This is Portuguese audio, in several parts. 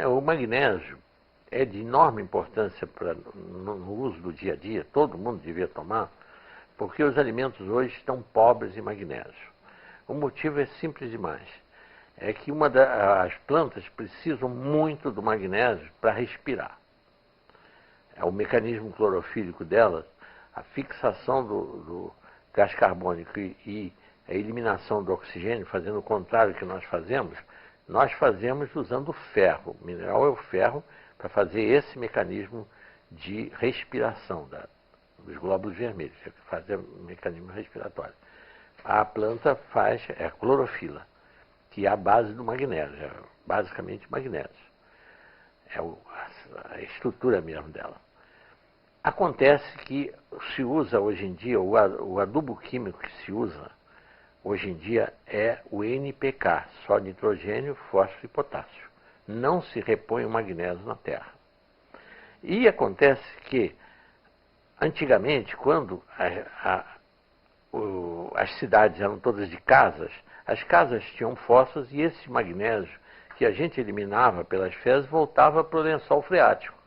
o magnésio é de enorme importância no uso do dia a dia, todo mundo devia tomar, porque os alimentos hoje estão pobres em magnésio. O motivo é simples demais. É que as plantas precisam muito do magnésio para respirar. É o mecanismo clorofílico delas, a fixação do gás carbônico e a eliminação do oxigênio, fazendo o contrário que nós fazemos usando o ferro. O mineral é o ferro para fazer esse mecanismo de respiração dos glóbulos vermelhos, fazer o mecanismo respiratório. A planta faz a clorofila, que é a base do magnésio, é basicamente magnésio. É a estrutura mesmo dela. Acontece que se usa hoje em dia, o adubo químico que se usa hoje em dia é o NPK, só nitrogênio, fósforo e potássio. Não se repõe o magnésio na terra. E acontece que, antigamente, quando as cidades eram todas de casas, as casas tinham fossas e esse magnésio que a gente eliminava pelas fezes voltava para o lençol freático.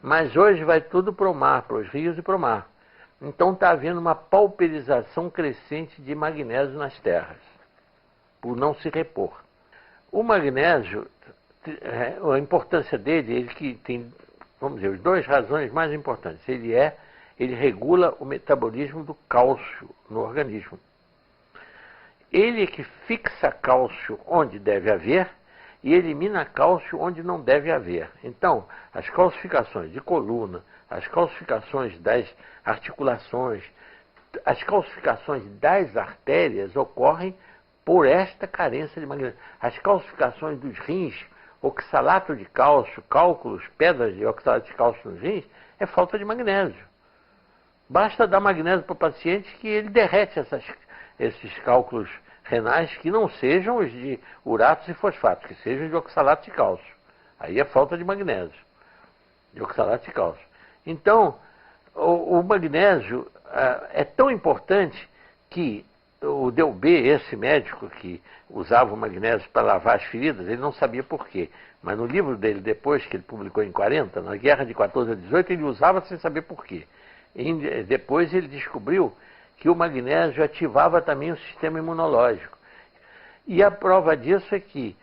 Mas hoje vai tudo para o mar, para os rios e para o mar. Então está havendo uma pauperização crescente de magnésio nas terras, por não se repor. O magnésio, a importância dele, ele que tem, vamos dizer, as duas razões mais importantes. Ele regula o metabolismo do cálcio no organismo. Ele é que fixa cálcio onde deve haver e elimina cálcio onde não deve haver. Então, as calcificações de coluna, as calcificações das articulações, as calcificações das artérias ocorrem por esta carência de magnésio. As calcificações dos rins, oxalato de cálcio, cálculos, pedras de oxalato de cálcio nos rins, é falta de magnésio. Basta dar magnésio para o paciente que ele derrete esses cálculos renais que não sejam os de uratos e fosfatos, que sejam de oxalato de cálcio. Aí é falta de magnésio, de oxalato de cálcio. Então, o magnésio é tão importante que o Delbé, esse médico que usava o magnésio para lavar as feridas, ele não sabia por quê. Mas no livro dele, depois que ele publicou em 40, na Guerra de 14 a 18, ele usava sem saber por quê. E depois ele descobriu que o magnésio ativava também o sistema imunológico. E a prova disso é que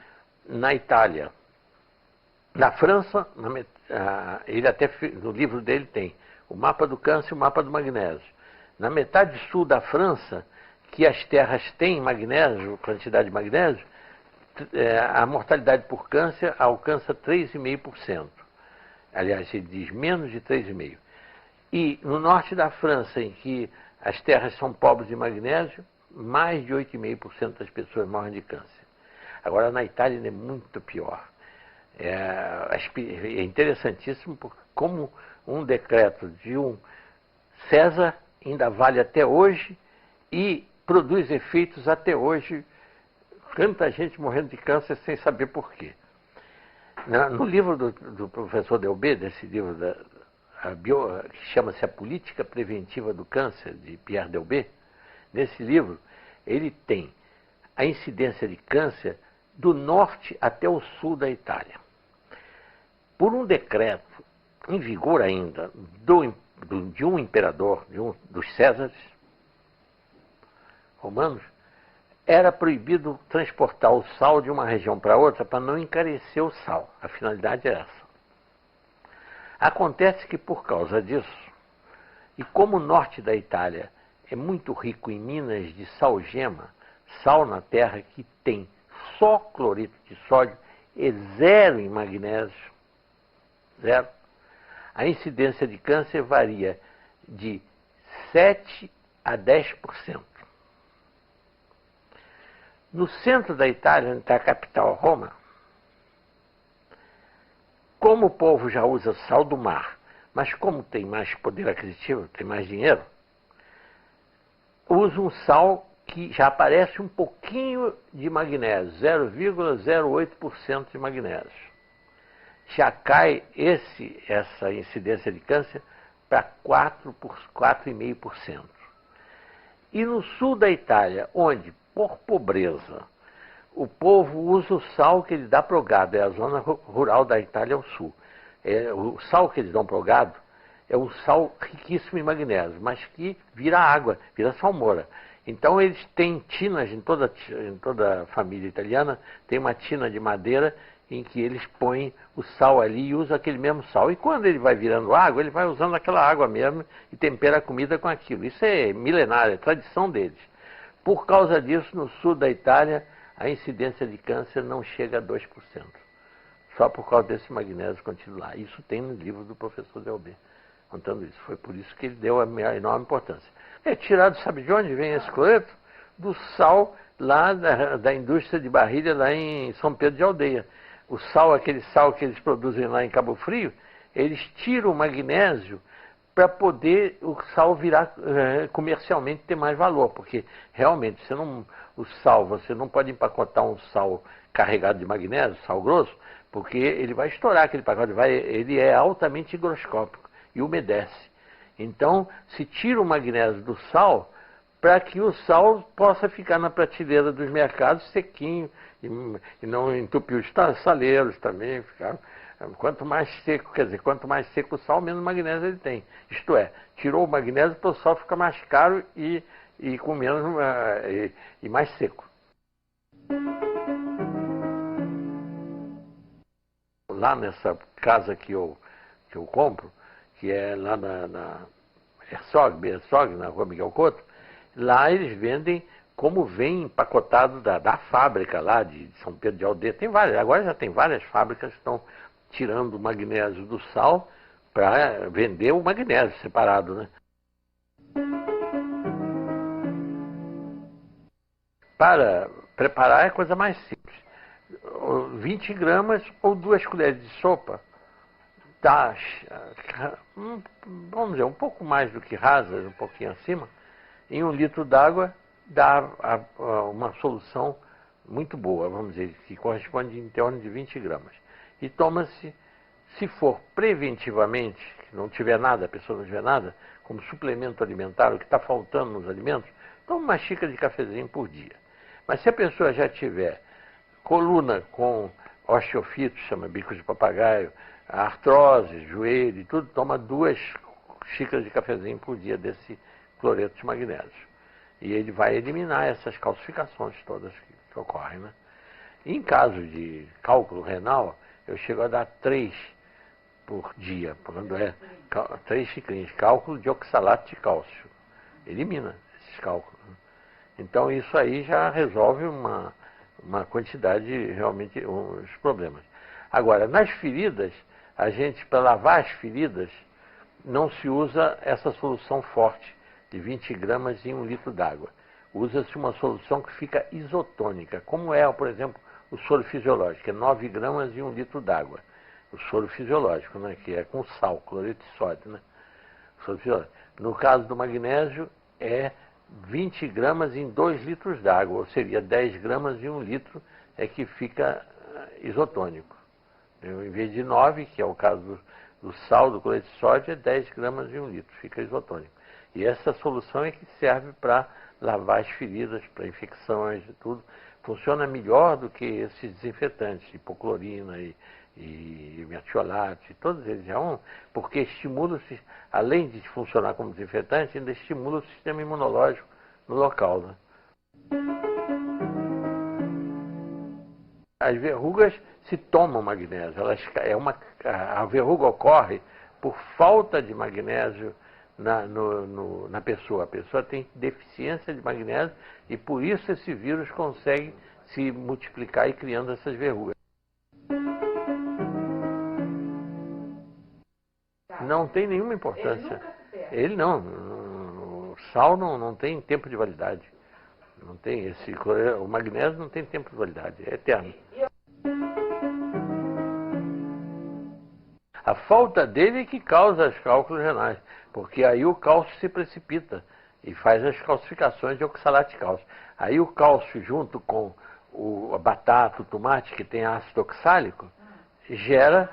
na Itália, na França, ele até no livro dele tem o mapa do câncer e o mapa do magnésio. Na metade sul da França, que as terras têm magnésio, quantidade de magnésio, a mortalidade por câncer alcança 3,5%. Aliás, ele diz menos de 3,5%. E no norte da França, em que as terras são pobres de magnésio, mais de 8,5% das pessoas morrem de câncer. Agora, na Itália, ainda é muito pior. É interessantíssimo porque como um decreto de um César ainda vale até hoje e produz efeitos até hoje. Tanta gente morrendo de câncer sem saber por quê. No livro do professor Delbé, desse livro que chama-se A Política Preventiva do Câncer, de Pierre Delbé, nesse livro ele tem a incidência de câncer do norte até o sul da Itália. Por um decreto em vigor ainda de um imperador, dos Césares romanos, era proibido transportar o sal de uma região para outra para não encarecer o sal. A finalidade é essa. Acontece que por causa disso, e como o norte da Itália é muito rico em minas de salgema, sal na terra que tem só cloreto de sódio e zero em magnésio, zero, a incidência de câncer varia de 7 a 10%. No centro da Itália, onde está a capital, Roma, como o povo já usa sal do mar, mas como tem mais poder aquisitivo, tem mais dinheiro, usa um sal que já aparece um pouquinho de magnésio, 0,08% de magnésio. Já cai essa incidência de câncer para 4,5%. E no sul da Itália, onde, por pobreza, O povo usa o sal que ele dá para o gado, é a zona rural da Itália ao sul. O sal que eles dão para o gado é um sal riquíssimo em magnésio, mas que vira água, vira salmoura. Então eles têm tinas, em toda a família italiana, tem uma tina de madeira em que eles põem o sal ali e usam aquele mesmo sal. E quando ele vai virando água, ele vai usando aquela água mesmo e tempera a comida com aquilo. Isso é milenário, é tradição deles. Por causa disso, no sul da Itália, a incidência de câncer não chega a 2%. Só por causa desse magnésio contido lá. Isso tem no livro do professor Delbé, contando isso. Foi por isso que ele deu a enorme importância. É tirado, sabe de onde vem esse cloreto? Do sal lá da indústria de Barrilha, lá em São Pedro de Aldeia. O sal, aquele sal que eles produzem lá em Cabo Frio, eles tiram o magnésio para poder o sal virar comercialmente ter mais valor, porque realmente você não pode empacotar um sal carregado de magnésio, sal grosso, porque ele vai estourar aquele pacote, ele é altamente higroscópico e umedece. Então, se tira o magnésio do sal para que o sal possa ficar na prateleira dos mercados sequinho e não entupir os saleiros também. Quanto mais seco, quer dizer, quanto mais seco o sal, menos magnésio ele tem. Isto é, tirou o magnésio, então o sal fica mais caro e com menos e mais seco. Lá nessa casa que eu compro, que é lá na Herzog, na Rua Miguel Couto, lá eles vendem como vem empacotado da fábrica lá de São Pedro de Aldeia. Tem várias, agora já tem várias fábricas que estão tirando o magnésio do sal para vender o magnésio separado, né? Para preparar é coisa mais simples. 20 gramas ou 2 colheres de sopa dá, vamos dizer, um pouco mais do que rasas, um pouquinho acima, em 1 litro d'água dá uma solução muito boa, vamos dizer, que corresponde em torno de 20 gramas. E toma-se, se for preventivamente, que não tiver nada, a pessoa não tiver nada, como suplemento alimentar, o que está faltando nos alimentos, toma uma xícara de cafezinho por dia. Mas se a pessoa já tiver coluna com osteofito, chama bico de papagaio, artrose, joelho e tudo, toma 2 xícaras de cafezinho por dia desse cloreto de magnésio. E ele vai eliminar essas calcificações todas que ocorrem, né? Em caso de cálculo renal, eu chego a dar 3 por dia, quando 3 xicrinhas, cálculo de oxalato de cálcio. Elimina esses cálculos, né? Então isso aí já resolve uma quantidade, realmente, os problemas. Agora, nas feridas, a gente, para lavar as feridas, não se usa essa solução forte de 20 gramas em 1 litro d'água. Usa-se uma solução que fica isotônica, como é, por exemplo, o soro fisiológico, que é 9 gramas em 1 litro d'água. O soro fisiológico, né, que é com sal, cloreto de sódio, né? Soro fisiológico. No caso do magnésio, é 20 gramas em 2 litros d'água, ou seria 10 gramas em 1 litro, é que fica isotônico. Em vez de 9, que é o caso do sal, do cloreto de sódio, é 10 gramas em 1 litro, fica isotônico. E essa solução é que serve para lavar as feridas, para infecções e tudo. Funciona melhor do que esses desinfetantes, hipoclorina e metiolato, e todos eles, porque estimula, além de funcionar como desinfetante, ainda estimula o sistema imunológico no local, né? As verrugas se tomam magnésio, a verruga ocorre por falta de magnésio na pessoa. A pessoa tem deficiência de magnésio e por isso esse vírus consegue se multiplicar e criando essas verrugas. Não tem nenhuma importância. Ele não. O sal não tem tempo de validade. Não tem o magnésio não tem tempo de validade, é eterno. A falta dele é que causa os cálculos renais, porque aí o cálcio se precipita e faz as calcificações de oxalato de cálcio. Aí o cálcio junto com a batata, o tomate, que tem ácido oxálico, gera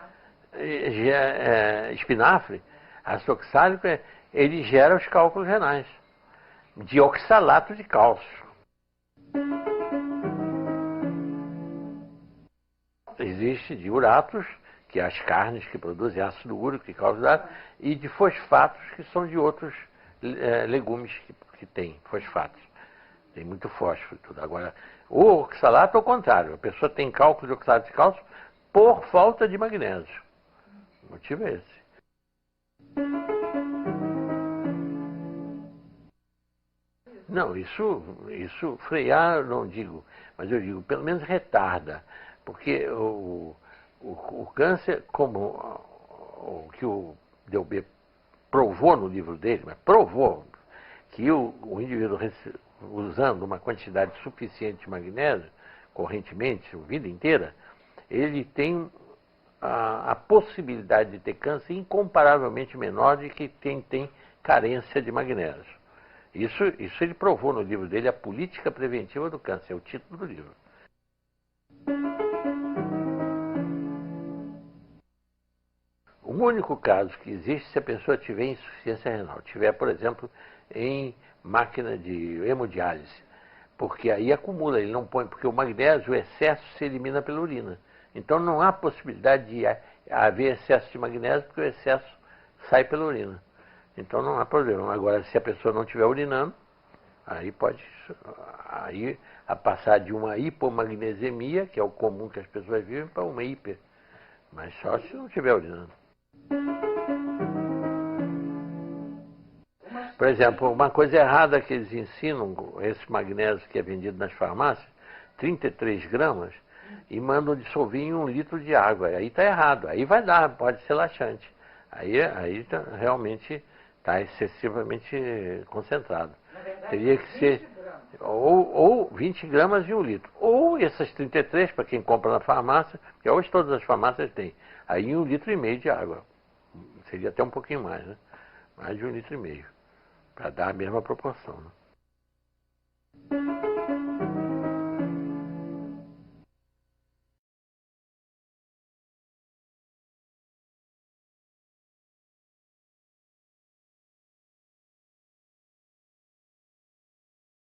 espinafre. Ácido oxálico, ele gera os cálculos renais de oxalato de cálcio. Existe de uratos, que é as carnes que produzem ácido úrico, que causam dano, e de fosfatos, que são de outros legumes que têm fosfatos. Tem muito fósforo e tudo. Agora, o oxalato, ao contrário, a pessoa tem cálculo de oxalato de cálcio por falta de magnésio. O motivo é esse. Não, isso frear, não digo, mas eu digo, pelo menos retarda. Porque o câncer, como o que o Delbé provou no livro dele, mas provou que o indivíduo usando uma quantidade suficiente de magnésio, correntemente, a vida inteira, ele tem a possibilidade de ter câncer incomparavelmente menor de que quem tem carência de magnésio. Isso ele provou no livro dele, A Política Preventiva do Câncer, é o título do livro. O único caso que existe se a pessoa tiver insuficiência renal, tiver, por exemplo, em máquina de hemodiálise, porque aí acumula, ele não põe, porque o magnésio, o excesso se elimina pela urina. Então não há possibilidade de haver excesso de magnésio, porque o excesso sai pela urina. Então não há problema. Agora, se a pessoa não estiver urinando, aí pode a passar de uma hipomagnesemia, que é o comum que as pessoas vivem, para uma hiper. Mas só se não estiver urinando. Por exemplo, uma coisa errada que eles ensinam, esse magnésio que é vendido nas farmácias, 33 gramas, e mandam dissolver em 1 litro de água. Aí está errado. Aí vai dar, pode ser laxante. Aí realmente está excessivamente concentrado. Teria que ser ou 20 gramas em 1 litro. Ou essas 33, para quem compra na farmácia, que hoje todas as farmácias têm. Aí em 1,5 litro de água. Seria até um pouquinho mais, né? Mais de 1,5 litro, para dar a mesma proporção. Né?